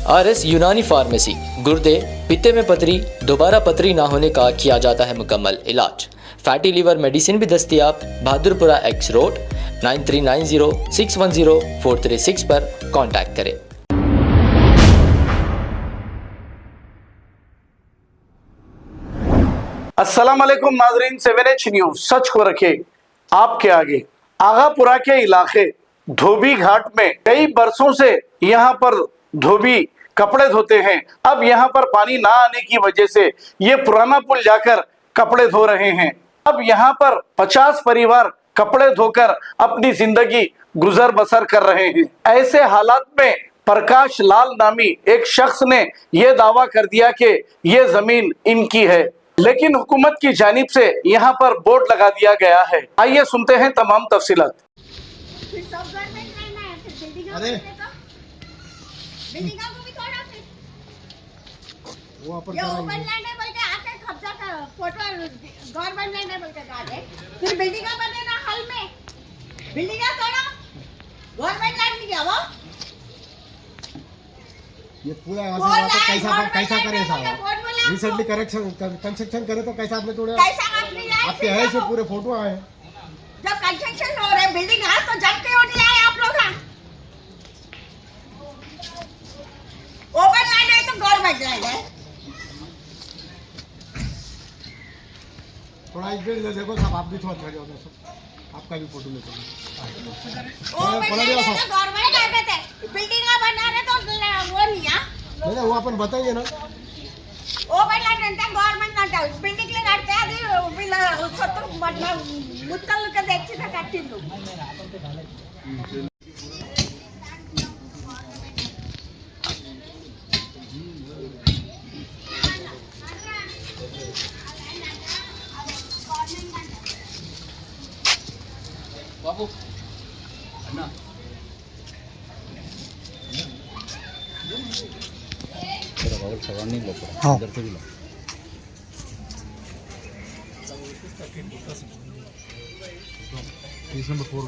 RS यूनानी pharmacy, गुर्दे, पित्ते में पथरी, दोबारा पथरी ना होने का किया जाता है मुकम्मल इलाज। फैटी लीवर मेडिसिन भी दस्तियाब। बहादुरपुरा X रोड 9390610436 पर कांटेक्ट करें। अस्सलाम वालेकुम नाजरीन, 7H न्यूज सच को रखे आपके आगे। आगापुरा के इलाके धोबी घाट में कई बरसों से यहाँ पर धोबी कपड़े धोते हैं। अब यहाँ पर पानी ना आने की वजह से ये पुराना पुल जाकर कपड़े धो रहे हैं। अब यहाँ पर 50 परिवार कपड़े धोकर अपनी जिंदगी गुजर बसर कर रहे हैं। ऐसे हालात में प्रकाश लाल नामी एक शख्स ने यह दावा कर दिया कि यह जमीन इनकी है, लेकिन हुकूमत की जानिब से यहाँ पर बोर्ड लगा दिया गया है। आइए सुनते हैं तमाम तफसीलात। वो अपन ये ओपन लैंड है बोल के आके कब्जा कर फोटो गवर्नमेंट लैंड है बोल के डाले, फिर बिल्डिंग बने ना हाल में बिल्डिंग तोड़ा गवर्नमेंट लैंड नहीं गया वो। ये पूरा कैसा करे साहब? रिसेंटली कंस्ट्रक्शन करे तो कैसा आपने तोड़ा? कैसा आपने आपके है से पूरे फोटो आए जब कंस्ट्रक्शन हो रहे बिल्डिंग है तो जब के उठ आए आप लोग। ओपन लैंड है तो गवर्नमेंट लैंड है। थोड़ा इधर देखो साहब, आप भी थोड़ा खड़े हो जाओ, आपका भी फोटो लेते हैं। गवर्नमेंट आते थे बिल्डिंग बना रहे तो वो नहीं है नहीं वो अपन बताइए ना। ओपन लैंड అంటే గవర్నమెంట్ అంటే బిల్డింగ్ లు కడితే అది వీళ్ళ సొత్తు ముక్కలుగా తెచ్చిన కట్టిండు। बाबू अन्ना तेरा बाबू सवाल नहीं लोग इधर से भी लो। Piece number 4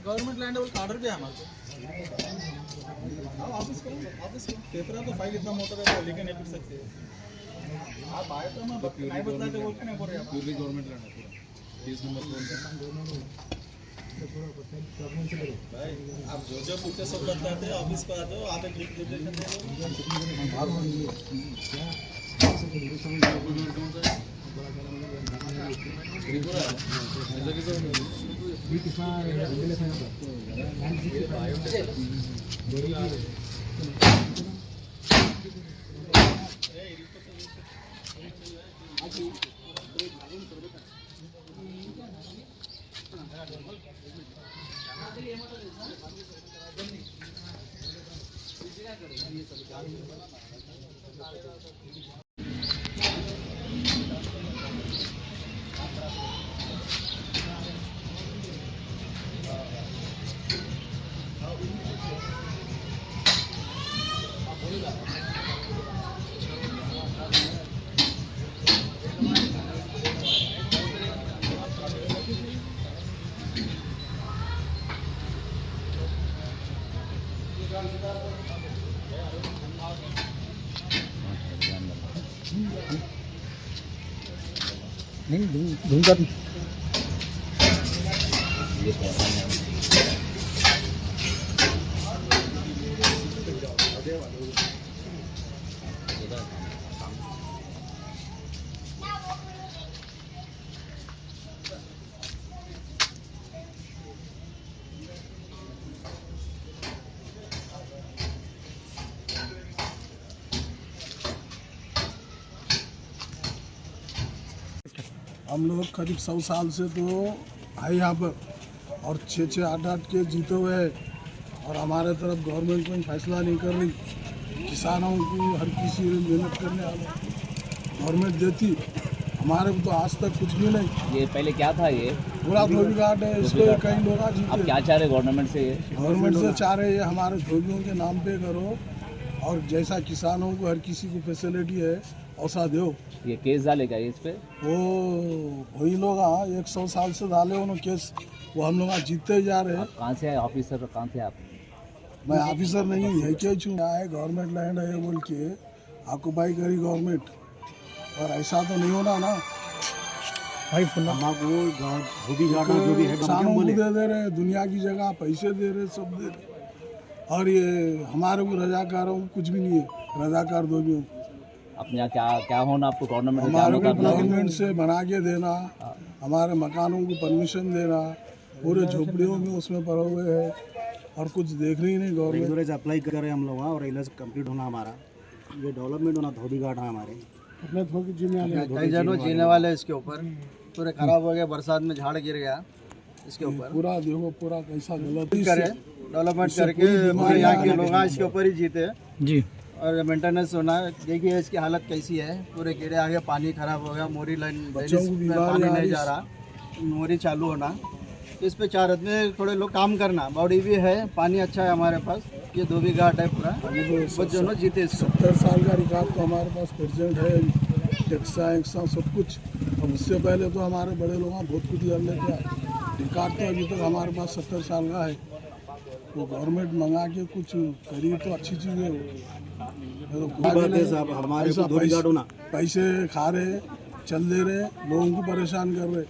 government land order भी है हमारे ऑफिस को पेपर है तो फाइल इतना मोटा रहता है लेकिन नहीं पिट सकते आप आए तो मैं नहीं बताते बोल के नहीं बोल रहे पूरी गवर्नमेंट लैंड है पूरा 30 नंबर भाई आप जो पूछे सब बताते हैं। ऑफिस पर आते हो आप एक रिप्रेजेंटेशन दे नहीं दूंगा हम लोग करीब 100 साल से तो आए यहाँ पर और 6-6, 8-8 केस जीते हुए हैं और हमारे तरफ गवर्नमेंट कोई फैसला नहीं कर रही। किसानों को हर किसी मेहनत करने वाले गवर्नमेंट देती, हमारे को तो आज तक कुछ भी नहीं। ये पहले क्या था ये? पूरा धोबी घाट है, इस पर कई लोग आप जीते। क्या चाह रहे गवर्नमेंट से? ये गवर्नमेंट से चाह रहे हैं हमारे धोबियों के नाम पे करो और जैसा किसानों को हर किसी को फैसिलिटी है ऐसा दो। ये केस डालेगा इस पे? वो वही लोग 100 साल से डाले उन्होंने केस, वो हम लोग जीतते ही जा रहे हैं। कहाँ से आए ऑफिसर? कहाँ से आप? मैं ऑफिसर नहीं हूँ, है क्या छूँ आए गवर्नमेंट लैंड है बोल के ऑक्यूपाई करी गवर्नमेंट, और ऐसा तो नहीं होना ना भाई। किसानों को दे रहे, दुनिया की जगह पैसे दे रहे, सब दे रहे, और ये हमारे को रजाकारों को कुछ भी नहीं है। रजाकार धोबियों अपने यहाँ क्या क्या होना आपको गवर्नमेंट से? हमारे को गवर्नमेंट से बना के देना, हमारे मकानों को परमिशन देना, पूरे झोपड़ियों में उसमें पड़े हुए हैं और कुछ देख रही नहीं गवर्नमेंट। अप्लाई करें हम लोग और इलाज कंप्लीट होना हमारा, ये डेवलपमेंट होना धोबी घाट है हमारे। कई जनों जीने वाले इसके ऊपर पूरे खराब हो गए, बरसात में झाड़ गिर गया इसके ऊपर। पूरा देखो पूरा कैसा गलत करे डेवलपमेंट करके हमारे यहाँ के लोग इसके ऊपर ही जीते जी। और मेंटेनेंस होना। देखिए इसकी हालत कैसी है, पूरे कीड़े आ गए, पानी खराब हो गया, मोरी लाइन पानी नहीं जा रहा, मोरी चालू होना। इस पे 4 आदमी थोड़े लोग काम करना, बॉडी भी है, पानी अच्छा है हमारे पास। ये धोबी घाट है पूरा, बस दोनों जीते। 70 साल का रिकॉर्ड तो हमारे पास प्रेजेंट है, टैक्सा सब कुछ। अब उससे पहले तो हमारे बड़े लोग बहुत कुछ कर लेते हैं, रिकॉर्ड तो अभी तक हमारे पास 70 साल का है। वो गवर्नमेंट मंगा के कुछ करी तो अच्छी चीज़ है। पैसे खा रहे, चल दे रहे, लोगों को परेशान कर रहे।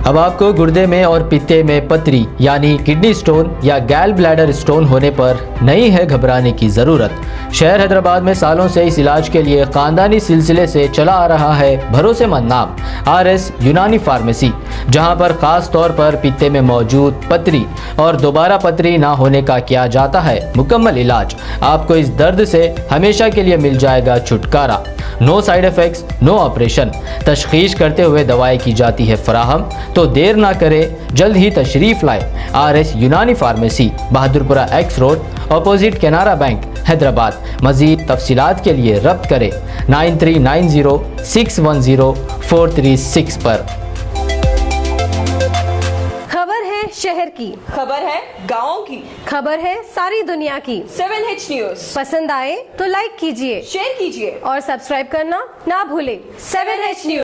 अब आपको गुर्दे में और पित्ते में पथरी यानी किडनी स्टोन या गैल ब्लैडर स्टोन होने पर नहीं है घबराने की ज़रूरत। शहर हैदराबाद में सालों से इस इलाज के लिए खानदानी सिलसिले से चला आ रहा है भरोसेमंद नाम RS यूनानी फार्मेसी, जहां पर खास तौर पर पित्ते में मौजूद पथरी और दोबारा पथरी ना होने का किया जाता है मुकम्मल इलाज। आपको इस दर्द से हमेशा के लिए मिल जाएगा छुटकारा। No side effects, no operation, तशखीस करते हुए दवाएं की जाती है फराहम। तो देर ना करें, जल्द ही तशरीफ़ लाए RS यूनानी pharmacy, Bahadurpura X road, opposite Canara bank, Hyderabad. मज़ीद तफसीलात के लिए रब्त करें 9390610436 पर। खबर है शहर की, खबर है गाँव की, खबर है सारी दुनिया की। 7H न्यूज़ पसंद आए तो लाइक कीजिए, शेयर कीजिए और सब्सक्राइब करना ना भूलें। 7H news.